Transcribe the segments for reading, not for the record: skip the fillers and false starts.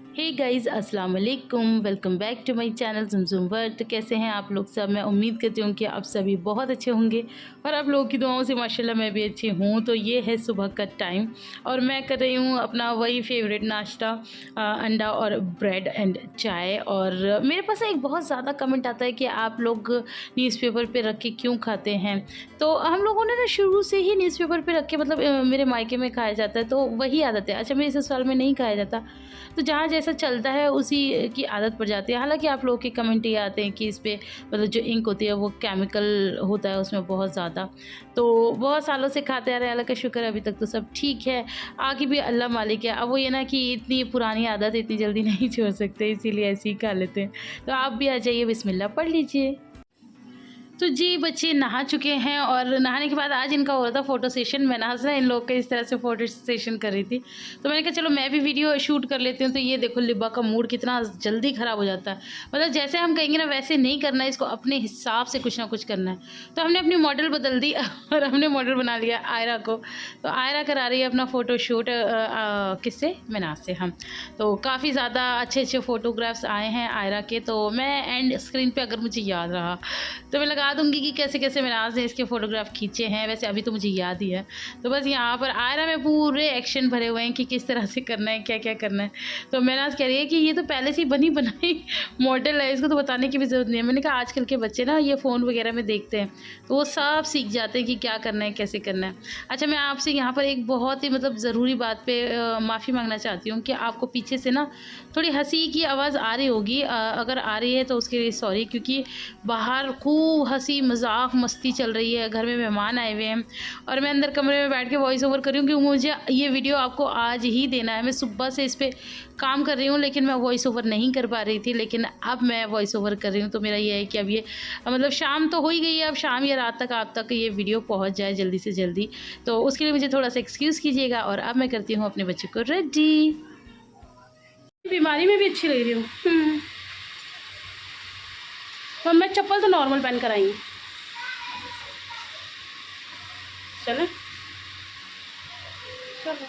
हे guys, अस्सलाम वालेकुम। Welcome back to my channel Zumzum world. तो कैसे हैं आप लोग सब? मैं उम्मीद करती हूँ कि आप सभी बहुत अच्छे होंगे और आप लोगों की दुआओं से माशाल्लाह मैं भी अच्छी हूँ। तो ये है सुबह का टाइम और मैं कर रही हूँ अपना वही फेवरेट नाश्ता, अंडा और ब्रेड एंड चाय। और मेरे पास एक बहुत ज़्यादा कमेंट आता है कि आप लोग न्यूज़पेपर पे रख के क्यों खाते हैं। तो हम लोगों ने ना शुरू से ही न्यूज़पेपर पे रख के, मतलब मेरे मायके में खाया जाता है तो वही आदत है। अच्छा, मेरे ससुराल में नहीं खाया जाता, तो जहाँ जैसा चलता है उसी की आदत पड़ जाती है। हालाँकि आप लोगों के कमेंट ये आते हैं कि इस पे मतलब जो इंक होती है वो केमिकल होता है उसमें बहुत ज़्यादा। तो बहुत सालों से खाते आ रहे हैं, अल्लाह का शुक्र है अभी तक तो सब ठीक है। आगे भी अल्लाह मालिक है। अब वो ये ना कि इतनी पुरानी आदत इतनी जल्दी नहीं छोड़ सकते, इसीलिए ऐसे ही खा लेते हैं। तो आप भी आ जाइए, बिस्मिल्लाह पढ़ लीजिए। तो जी, बच्चे नहा चुके हैं और नहाने के बाद आज इनका हो रहा था फ़ोटो सेशन। मैं ना इन लोग का इस तरह से फ़ोटो सेशन कर रही थी, तो मैंने कहा चलो मैं भी वीडियो शूट कर लेती हूँ। तो ये देखो लिबा का मूड कितना जल्दी ख़राब हो जाता है। मतलब जैसे हम कहेंगे ना वैसे नहीं करना है, इसको अपने हिसाब से कुछ ना कुछ करना है। तो हमने अपनी मॉडल बदल दी और हमने मॉडल बना लिया आयरा को। तो आयरा करा रही है अपना फ़ोटो शूट किससे? मिनाज से हम। तो काफ़ी ज़्यादा अच्छे फ़ोटोग्राफ्स आए हैं आयरा के। तो मैं एंड स्क्रीन पर अगर मुझे याद रहा तो मैं लगा दूँगी कि कैसे-कैसे मिनाज़ ने इसके फ़ोटोग्राफ खींचे हैं। वैसे अभी तो मुझे याद ही है। तो बस यहाँ पर आयरा में पूरे एक्शन भरे हुए हैं कि किस तरह से करना है, क्या-क्या करना है। तो मिनाज़ कह रही है कि ये तो पहले से ही बनी-बनाई मॉडल है, इसको तो बताने की भी ज़रूरत नहीं है। मैंने कहा आजकल के बच्चे ना ये फ़ोन वगैरह में देखते हैं, तो वो सब सीख जाते हैं कि क्या करना है, कैसे करना है। अच्छा, मैं आपसे यहाँ पर एक बहुत ही मतलब ज़रूरी बात पे माफ़ी माँगना चाहती हूँ कि आपको पीछे से ना थोड़ी हँसी की आवाज़ आ रही होगी। अगर आ रही है तो उसके लिए सॉरी, क्योंकि बाहर खूब हँसी मज़ाक मस्ती चल रही है, घर में मेहमान आए हुए हैं और मैं अंदर कमरे में बैठ के वॉइस ओवर कर रही हूँ क्योंकि मुझे ये वीडियो आपको आज ही देना है। मैं सुबह से इस पे काम कर रही हूँ लेकिन मैं वॉइस ओवर नहीं कर पा रही थी, लेकिन अब मैं वॉइस ओवर कर रही हूँ। तो मेरा ये है कि अब ये मतलब शाम तो हो ही गई है, अब शाम या रात तक आप तक ये वीडियो पहुँच जाए जल्दी से जल्दी। तो उसके लिए मुझे थोड़ा सा एक्सक्यूज़ कीजिएगा और अब मैं करती हूँ अपने बच्चे को रेडी। बीमारी में भी अच्छी लग रही हूँ। तो मैं चप्पल तो नॉर्मल पहन कर आई हूँ। चले चलो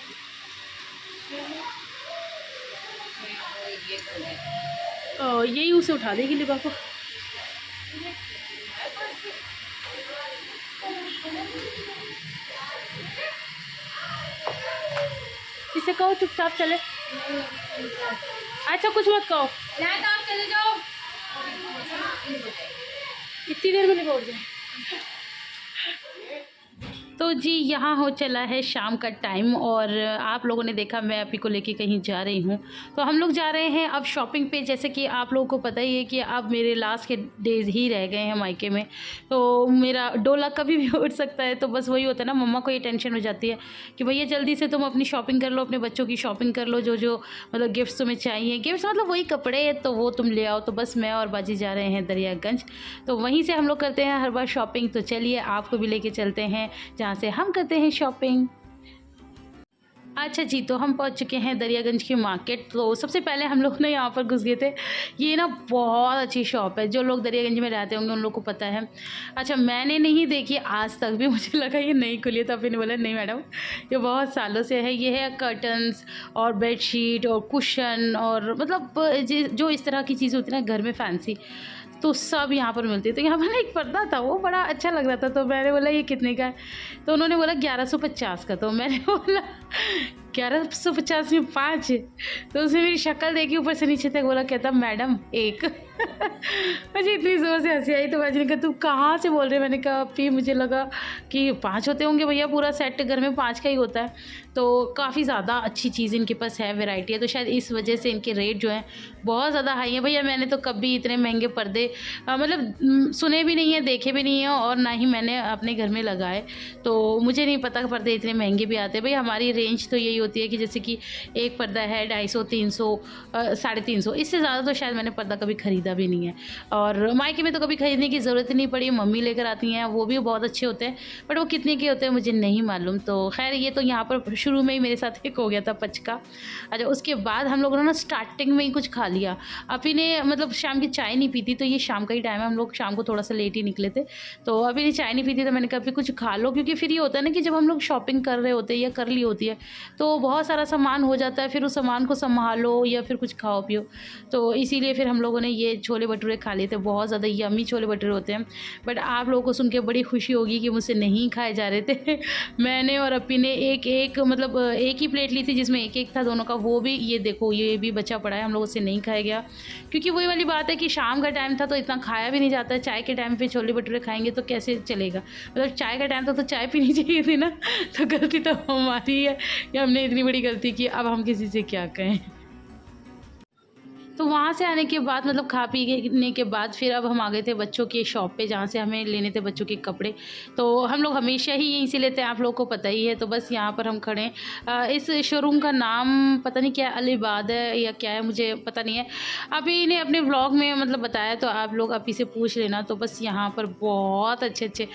यही उसे उठा देगी लिबा को। इसे कहो चुपचाप चले। अच्छा कुछ मत कहो, तो आप चले जाओ। इतनी देर में लिबा उठ जाए। तो जी, यहाँ हो चला है शाम का टाइम और आप लोगों ने देखा मैं अभी को लेके कहीं जा रही हूँ। तो हम लोग जा रहे हैं अब शॉपिंग पे। जैसे कि आप लोगों को पता ही है कि अब मेरे लास्ट के डेज़ ही रह गए हैं मायके में, तो मेरा डोला कभी भी उठ सकता है। तो बस वही होता है ना, मम्मा को ये टेंशन हो जाती है कि भैया जल्दी से तुम अपनी शॉपिंग कर लो, अपने बच्चों की शॉपिंग कर लो, जो मतलब गिफ्ट्स तुम्हें चाहिए। गिफ्ट्स मतलब वही कपड़े, तो वो तुम ले आओ। तो बस मैं और बाजी जा रहे हैं दरियागंज, तो वहीं से हम लोग करते हैं हर बार शॉपिंग। तो चलिए आपको भी लेके चलते हैं जहाँ से हम करते हैं शॉपिंग। अच्छा जी, तो हम पहुंच चुके हैं दरियागंज की मार्केट। तो सबसे पहले हम लोग ना यहाँ पर घुस गए थे। ये ना बहुत अच्छी शॉप है, जो लोग दरियागंज में रहते होंगे उन लोग को पता है। अच्छा, मैंने नहीं देखी आज तक भी, मुझे लगा ये नहीं खुली है, तो अभी ने बोला नहीं मैडम ये बहुत सालों से है। ये है कर्टन्स और बेडशीट और कुशन और मतलब जो इस तरह की चीज़ होती है ना घर में फैंसी, तो सब यहाँ पर मिलती है। तो यहाँ पर ना एक पर्दा था, वो बड़ा अच्छा लग रहा था, तो मैंने बोला ये कितने का है? तो उन्होंने बोला 1150 का। तो मैंने बोला 1150 में 5? तो उसने मेरी शक्ल देखी ऊपर से नीचे तक, बोला कहता मैडम एक। मुझे इतनी ज़ोर से हंसी आई। तो मैंने कहा तू कहाँ से बोल रहे? मैंने कहा फिर मुझे लगा कि 5 होते होंगे भैया, पूरा सेट घर में 5 का ही होता है। तो काफ़ी ज़्यादा अच्छी चीज़ इनके पास है, वैरायटी है, तो शायद इस वजह से इनके रेट जो हैं बहुत ज़्यादा हाई है। भैया मैंने तो कभी इतने महंगे पर्दे मतलब सुने भी नहीं है, देखे भी नहीं है और ना ही मैंने अपने घर में लगाए। तो मुझे नहीं पता पर्दे इतने महंगे भी आते हैं। भाई हमारी रेंज तो यही होती है कि जैसे कि एक पर्दा है 250, 300, 350, इससे ज़्यादा तो शायद मैंने पर्दा कभी ख़रीदा भी नहीं है। और मायके में तो कभी ख़रीदने की ज़रूरत ही नहीं पड़ी, मम्मी लेकर आती हैं, वो भी बहुत अच्छे होते हैं, बट वो कितने के होते हैं मुझे नहीं मालूम। तो खैर ये तो यहाँ पर शुरू में ही मेरे साथ एक हो गया था पचका। अच्छा, उसके बाद हम लोगों ने ना स्टार्टिंग में ही कुछ खा लिया। अभी ने मतलब शाम की चाय नहीं पीती, तो ये शाम का ही टाइम है, हम लोग शाम को थोड़ा सा लेट ही निकले थे। तो अभी ने चाय नहीं पीती, तो मैंने कहा अभी कुछ खा लो, क्योंकि फिर ये होता है ना कि जब हम लोग शॉपिंग कर रहे होते हैं या कर ली होती है तो तो बहुत सारा सामान हो जाता है, फिर उस सामान को सँभालो या फिर कुछ खाओ पियो। तो इसीलिए फिर हम लोगों ने ये छोले भटूरे खा लिए थे, बहुत ज़्यादा यम्मी छोले भटूरे होते हैं। बट आप लोगों को सुन के बड़ी खुशी होगी कि मुझसे नहीं खाए जा रहे थे। मैंने और अपी ने एक मतलब एक ही प्लेट ली थी जिसमें एक-एक था दोनों का, वो भी ये देखो ये भी बचा पड़ा है, हम लोगों से नहीं खाया गया। क्योंकि वही वाली बात है कि शाम का टाइम था तो इतना खाया भी नहीं जाता है, चाय के टाइम पे छोले भटूरे खाएँगे तो कैसे चलेगा? मतलब चाय का टाइम था तो चाय पीनी चाहिए थी ना, तो गलती तो हमारी है कि हमने इतनी बड़ी गलती की, अब हम किसी से क्या कहें। तो वहाँ से आने के बाद मतलब खा पी ने के बाद फिर अब हम आ गए थे बच्चों की शॉप पे, जहाँ से हमें लेने थे बच्चों के कपड़े। तो हम लोग हमेशा ही यहीं से लेते हैं, आप लोगों को पता ही है। तो बस यहाँ पर हम खड़े हैं। इस शोरूम का नाम पता नहीं क्या अलीबाद है या क्या है, मुझे पता नहीं है। अभी ने अपने व्लॉग में मतलब बताया, तो आप लोग अभी से पूछ लेना। तो बस यहाँ पर बहुत अच्छे-अच्छे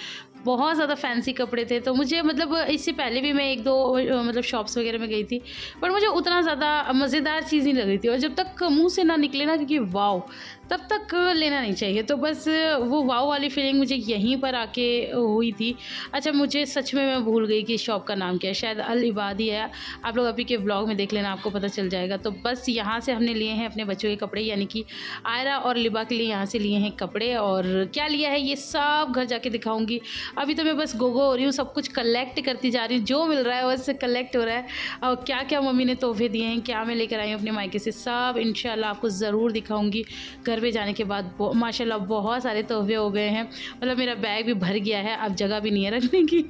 बहुत ज़्यादा फैंसी कपड़े थे। तो मुझे मतलब इससे पहले भी मैं 1-2 मतलब शॉप्स वगैरह में गई थी, पर मुझे उतना ज़्यादा मज़ेदार चीज़ नहीं लग रही थी, और जब तक मुँह से ना निकले ना कि वाओ, तब तक लेना नहीं चाहिए। तो बस वो वाओ वाली फीलिंग मुझे यहीं पर आके हुई थी। अच्छा, मुझे सच में मैं भूल गई कि इस शॉप का नाम क्या है, शायद अल इबाद ही है। आप लोग अभी के व्लॉग में देख लेना, आपको पता चल जाएगा। तो बस यहाँ से हमने लिए हैं अपने बच्चों के कपड़े, यानी कि आयरा और लिबा के लिए यहाँ से लिए हैं कपड़े। और क्या लिया है ये सब घर जाके दिखाऊँगी। अभी तो मैं बस गोगो हो रही हूँ, सब कुछ कलेक्ट करती जा रही हूँ, जो मिल रहा है बस कलेक्ट हो रहा है। और क्या-क्या मम्मी ने तोहफ़े दिए हैं, क्या मैं लेकर आई हूँ अपने मायके से, सब इंशाल्लाह आपको ज़रूर दिखाऊँगी। घर पे जाने के बाद माशाल्लाह बहुत सारे तोहफ़े हो गए हैं, मतलब मेरा बैग भी भर गया है, अब जगह भी नहीं है रखने की।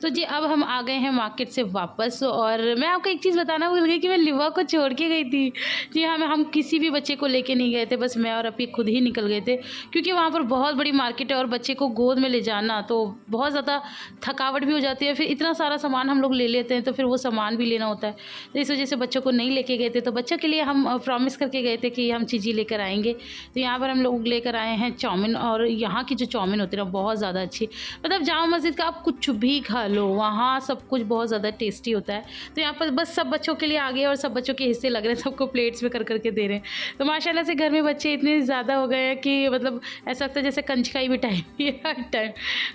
तो जी अब हम आ गए हैं मार्केट से वापस, और मैं आपको एक चीज़ बताना भूल गई कि मैं लिवा को छोड़ के गई थी। जी हाँ, हम किसी भी बच्चे को लेके नहीं गए थे, बस मैं और अपी खुद ही निकल गए थे, क्योंकि वहाँ पर बहुत बड़ी मार्केट है और बच्चे को गोद में ले जाना तो बहुत ज़्यादा थकावट भी हो जाती है। फिर इतना सारा सामान हम लोग ले लेते हैं तो फिर वो सामान भी लेना होता है, तो इस वजह से बच्चों को नहीं लेके गए थे। तो बच्चों के लिए हम प्रॉमिस करके गए थे कि हम चीज़ें लेकर आएँगे। तो यहाँ पर हम लोग लेकर आए हैं चाउमीन, और यहाँ की जो चाउमीन होती है ना बहुत ज़्यादा अच्छी, मतलब जामा मस्जिद का आप कुछ भी खा लो, वहाँ सब कुछ बहुत ज़्यादा टेस्टी होता है। तो यहाँ पर बस सब बच्चों के लिए आ गए और सब बच्चों के हिस्से लग रहे हैं, सबको प्लेट्स में कर कर के दे रहे हैं। तो माशाल्लाह से घर में बच्चे इतने ज़्यादा हो गए हैं कि मतलब ऐसा लगता है जैसे कंजकाई बिठाई हुई है हर टाइम।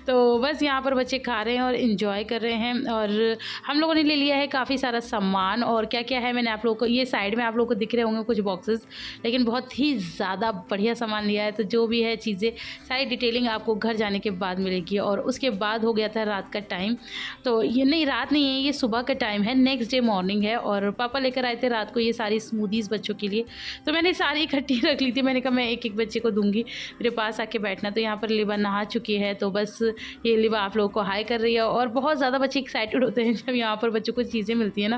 तो बस यहाँ पर बच्चे खा रहे हैं और इन्जॉय कर रहे हैं, और हम लोगों ने ले लिया है काफ़ी सारा सामान। और क्या-क्या है मैंने आप लोगों को, ये साइड में आप लोगों को दिख रहे होंगे कुछ बॉक्सेस, लेकिन बहुत ही ज़्यादा बढ़िया सामान लिया है। तो जो भी है चीज़ें सारी डिटेलिंग आपको घर जाने के बाद मिलेगी। और उसके बाद हो गया था रात का टाइम। तो ये नहीं, रात नहीं है, ये सुबह का टाइम है, नेक्स्ट डे मॉर्निंग है। और पापा लेकर आए थे रात को ये सारी स्मूदीज़ बच्चों के लिए, तो मैंने सारी इकट्ठी रख ली थी। मैंने कहा मैं एक-एक बच्चे को दूँगी, मेरे पास आके बैठना। तो यहाँ पर लिबा नहा चुकी है, तो बस ये लिबा आप लोगों को हाय कर रही है। और बहुत ज़्यादा बच्चे एक्साइटेड होते हैं जब यहाँ पर बच्चों को चीज़ें मिलती हैं ना,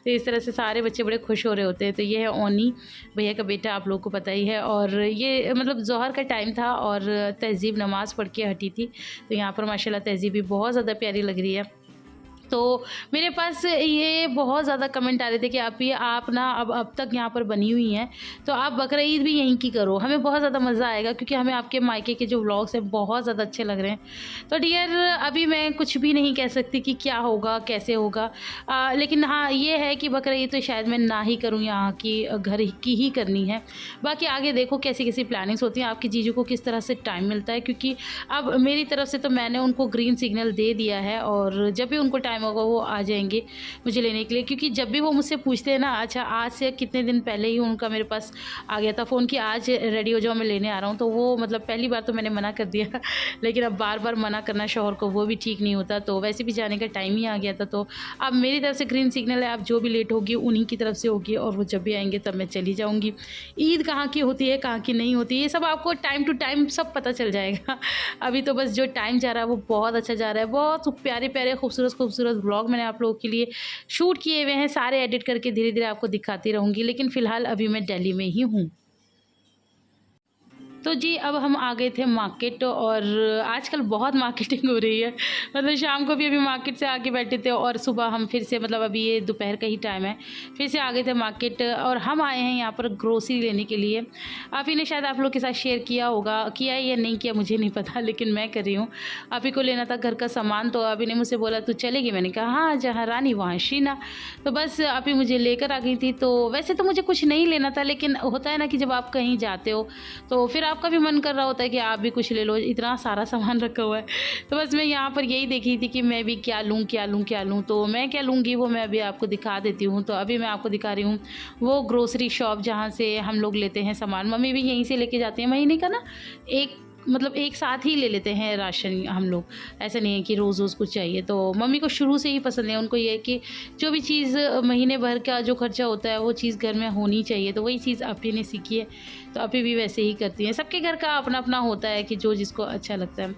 तो इस तरह से सारे बच्चे बड़े खुश हो रहे होते हैं। तो ये है ओनी, भैया का बेटा, आप लोगों को पता ही है। और ये मतलब ज़ोहर का टाइम था और तहज़ीब नमाज़ पढ़ के हटी थी। तो यहाँ पर माशाल्लाह तहज़ीब भी बहुत ज़्यादा प्यारी लग रही है। तो मेरे पास ये बहुत ज़्यादा कमेंट आ रहे थे कि आप ना अब तक यहाँ पर बनी हुई हैं, तो आप बकरा ईद भी यहीं की करो, हमें बहुत ज़्यादा मज़ा आएगा, क्योंकि हमें आपके मायके के जो व्लॉग्स हैं बहुत ज़्यादा अच्छे लग रहे हैं। तो डियर अभी मैं कुछ भी नहीं कह सकती कि क्या होगा कैसे होगा, लेकिन हाँ ये है कि बकरा ईद तो शायद मैं ना ही करूँ, यहाँ की घर की ही करनी है। बाकी आगे देखो कैसी कैसी प्लानिंग्स होती हैं, आपकी जीजू को किस तरह से टाइम मिलता है, क्योंकि अब मेरी तरफ से तो मैंने उनको ग्रीन सिग्नल दे दिया है, और जब भी उनको टाइम होगा वो आ जाएंगे मुझे लेने के लिए। क्योंकि जब भी वो मुझसे पूछते हैं ना, अच्छा आज से कितने दिन पहले ही उनका मेरे पास आ गया था फ़ोन कि आज रेडी हो जाओ मैं लेने आ रहा हूँ, तो वो मतलब पहली बार तो मैंने मना कर दिया लेकिन अब बार बार मना करना शौहर को वो भी ठीक नहीं होता। तो वैसे भी जाने का टाइम ही आ गया था, तो अब मेरी तरफ से ग्रीन सिग्नल है, अब जो भी लेट होगी उन्हीं की तरफ से होगी, और वो जब भी आएंगे तब मैं चली जाऊँगी। ईद कहाँ की होती है कहाँ की नहीं होती, ये सब आपको टाइम टू टाइम सब पता चल जाएगा। अभी तो बस जो टाइम जा रहा है वो बहुत अच्छा जा रहा है, बहुत प्यारे प्यारे खूबसूरत ब्लॉग मैंने आप लोगों के लिए शूट किए हुए हैं, सारे एडिट करके धीरे धीरे आपको दिखाती रहूँगी। लेकिन फ़िलहाल अभी मैं दिल्ली में ही हूँ। तो जी अब हम आ गए थे मार्केट, और आजकल बहुत मार्केटिंग हो रही है, मतलब शाम को भी अभी मार्केट से आके बैठे थे, और सुबह हम फिर से मतलब अभी ये दोपहर का ही टाइम है, फिर से आ गए थे मार्केट। और हम आए हैं यहाँ पर ग्रोसरी लेने के लिए। अभी ने शायद आप लोग के साथ शेयर किया होगा, किया या नहीं किया मुझे नहीं पता, लेकिन मैं कर रही हूँ। अभी को लेना था घर का सामान, तो अभी ने मुझसे बोला तू चलेगी, मैंने कहा हाँ जहाँ रानी वहाँ शीना। तो बस अभी मुझे लेकर आ गई थी। तो वैसे तो मुझे कुछ नहीं लेना था, लेकिन होता है ना कि जब आप कहीं जाते हो तो फिर आपका भी मन कर रहा होता है कि आप भी कुछ ले लो, इतना सारा सामान रखा हुआ है। तो बस मैं यहाँ पर यही देख रही थी कि मैं भी क्या लूँ क्या लूँ क्या लूँ। तो मैं क्या लूँगी वो मैं अभी आपको दिखा देती हूँ। तो अभी मैं आपको दिखा रही हूँ वो ग्रोसरी शॉप जहाँ से हम लोग लेते हैं सामान। मम्मी भी यहीं से लेके जाती हैं, महीने का ना एक मतलब एक साथ ही ले लेते हैं राशन हम लोग। ऐसा नहीं है कि रोज़ रोज़ कुछ चाहिए। तो मम्मी को शुरू से ही पसंद है, उनको ये है कि जो भी चीज़ महीने भर का जो खर्चा होता है वो चीज़ घर में होनी चाहिए। तो वही चीज़ अपी ने सीखी है, तो अपी भी वैसे ही करती हैं। सबके घर का अपना अपना होता है कि जो जिसको अच्छा लगता है।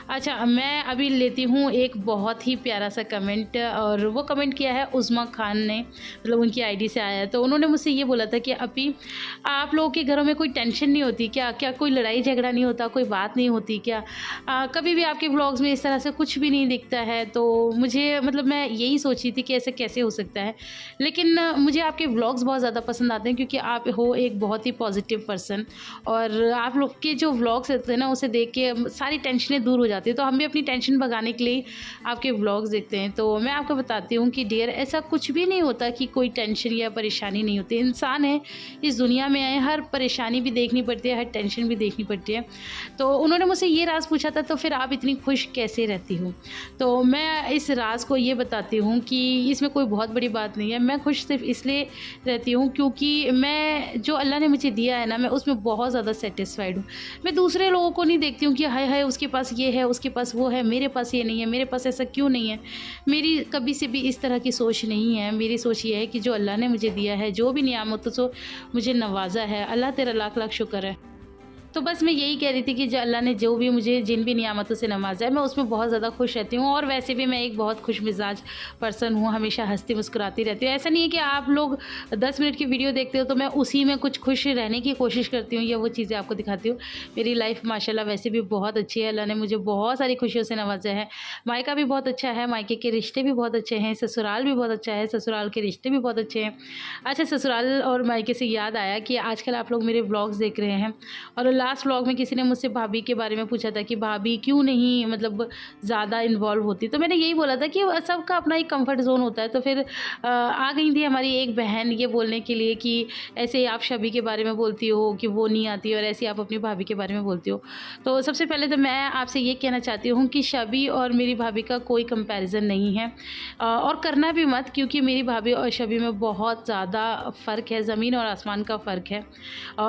अच्छा, मैं अभी लेती हूँ एक बहुत ही प्यारा सा कमेंट, और वो कमेंट किया है उज़्मा खान ने, मतलब उनकी आईडी से आया है। तो उन्होंने मुझसे ये बोला था कि अपी, आप लोगों के घरों में कोई टेंशन नहीं होती क्या? क्या कोई लड़ाई झगड़ा नहीं होता, कोई बात नहीं होती क्या? कभी भी आपके व्लॉग्स में इस तरह से कुछ भी नहीं दिखता है। तो मुझे मतलब मैं यही सोची थी कि ऐसे कैसे हो सकता है। लेकिन मुझे आपके व्लॉग्स बहुत ज़्यादा पसंद आते हैं, क्योंकि आप हो एक बहुत ही पॉजिटिव पर्सन, और आप लोग के जो व्लॉग्स होते हैं ना उसे देख के सारी टेंशनें दूर हो जाती है। तो हम भी अपनी टेंशन भगाने के लिए आपके व्लॉग्स देखते हैं। तो मैं आपको बताती हूँ कि डियर, ऐसा कुछ भी नहीं होता कि कोई टेंशन या परेशानी नहीं होती। इंसान है, इस दुनिया में आए, हर परेशानी भी देखनी पड़ती है, हर टेंशन भी देखनी पड़ती है। तो उन्होंने मुझसे ये राज पूछा था, तो फिर आप इतनी खुश कैसे रहती हो? तो मैं इस राज को ये बताती हूँ कि इसमें कोई बहुत बड़ी बात नहीं है। मैं खुश सिर्फ इसलिए रहती हूँ क्योंकि मैं जो अल्लाह ने मुझे दिया है ना, मैं उसमें बहुत ज़्यादा सेटिस्फाइड हूँ। मैं दूसरे लोगों को नहीं देखती हूँ कि हाय हाय उसके पास ये है, उसके पास वो है, मेरे पास ये नहीं है, मेरे पास ऐसा क्यों नहीं है। मेरी कभी से भी इस तरह की सोच नहीं है। मेरी सोच ये है कि जो अल्लाह ने मुझे दिया है, जो भी नियामतों से मुझे नवाजा है, अल्लाह तेरा लाख लाख शुक्र है। तो बस मैं यही कह रही थी कि जो अल्लाह ने जो भी मुझे जिन भी नियामतों से नवाजा है, मैं उसमें बहुत ज़्यादा खुश रहती हूँ। और वैसे भी मैं एक बहुत खुश मिजाज पर्सन हूँ, हमेशा हंसती मुस्कुराती रहती हूँ। ऐसा नहीं है कि आप लोग 10 मिनट की वीडियो देखते हो तो मैं उसी में कुछ खुश रहने की कोशिश करती हूँ या वो चीज़ें आपको दिखाती हूँ। मेरी लाइफ माशाल्लाह वैसे भी बहुत अच्छी है। अल्लाह ने मुझे बहुत सारी खुशियों से नवाजा है। मायका भी बहुत अच्छा है, मायके के रिश्ते भी बहुत अच्छे हैं, ससुराल भी बहुत अच्छा है, ससुराल के रिश्ते भी बहुत अच्छे हैं। अच्छा, ससुराल और मायके से याद आया कि आजकल आप लोग मेरे व्लॉग्स देख रहे हैं, और लास्ट व्लॉग में किसी ने मुझसे भाभी के बारे में पूछा था कि भाभी क्यों नहीं मतलब ज़्यादा इन्वॉल्व होती। तो मैंने यही बोला था कि सबका अपना एक कंफर्ट जोन होता है। तो फिर आ गई थी हमारी एक बहन ये बोलने के लिए कि ऐसे ही आप शबी के बारे में बोलती हो कि वो नहीं आती, और ऐसे ही आप अपनी भाभी के बारे में बोलती हो। तो सबसे पहले तो मैं आपसे ये कहना चाहती हूँ कि शबी और मेरी भाभी का कोई कंपैरिजन नहीं है, और करना भी मत, क्योंकि मेरी भाभी और शबी में बहुत ज़्यादा फ़र्क है, ज़मीन और आसमान का फ़र्क है।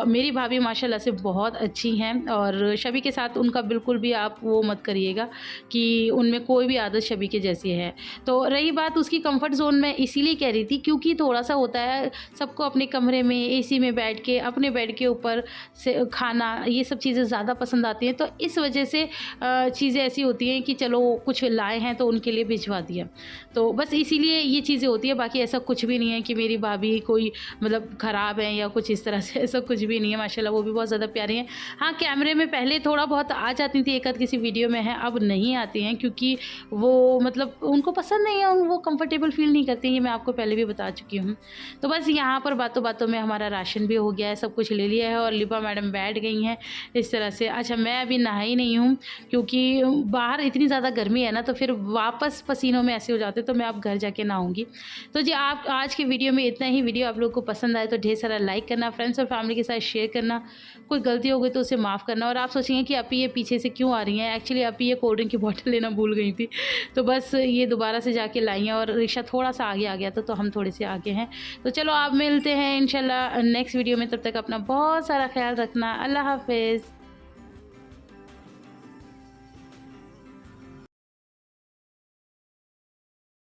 मेरी भाभी माशाल्लाह से बहुत अच्छी हैं, और शबी के साथ उनका बिल्कुल भी आप वो मत करिएगा कि उनमें कोई भी आदत शबी के जैसी है। तो रही बात उसकी कंफर्ट जोन, मैं इसीलिए कह रही थी क्योंकि थोड़ा सा होता है सबको अपने कमरे में एसी में बैठ के अपने बेड के ऊपर से खाना, ये सब चीज़ें ज़्यादा पसंद आती हैं। तो इस वजह से चीज़ें ऐसी होती हैं कि चलो कुछ लाए हैं तो उनके लिए भिजवा दिया। तो बस इसीलिए ये चीज़ें होती है, बाकी ऐसा कुछ भी नहीं है कि मेरी भाभी कोई मतलब ख़राब है या कुछ इस तरह से, ऐसा कुछ भी नहीं है। माशाल्लाह वो भी बहुत ज़्यादा प्यारी हैं। हाँ, कैमरे में पहले थोड़ा बहुत आ जाती थी, एक आध किसी वीडियो में है, अब नहीं आती हैं क्योंकि वो मतलब उनको पसंद नहीं है, वो कंफर्टेबल फील नहीं करती, ये मैं आपको पहले भी बता चुकी हूँ। तो बस यहाँ पर बातों बातों में हमारा राशन भी हो गया है, सब कुछ ले लिया है, और लिपा मैडम बैठ गई हैं इस तरह से। अच्छा, मैं अभी नहाई नहीं हूँ क्योंकि बाहर इतनी ज़्यादा गर्मी है ना, तो फिर वापस पसीनों में ऐसे हो जाते, तो मैं अब घर जाके नहाऊँगी। तो जी, आप आज की वीडियो में इतना ही। वीडियो आप लोग को पसंद आए तो ढेर सारा लाइक करना, फ्रेंड्स और फैमिली के साथ शेयर करना, कोई गलती हो गई तो उसे माफ़ करना। और आप सोचेंगे कि अपी ये पीछे से क्यों आ रही हैं, एक्चुअली अपी ये कोल्ड ड्रिंक की बोतल लेना भूल गई थी, तो बस ये दोबारा से जाके लाई हैं, और रिक्शा थोड़ा सा आगे आ गया था तो हम थोड़े से आगे हैं। तो चलो आप मिलते हैं इंशाल्लाह नेक्स्ट वीडियो में, तब तक अपना बहुत सारा ख्याल रखना। अल्लाह हाफिज़।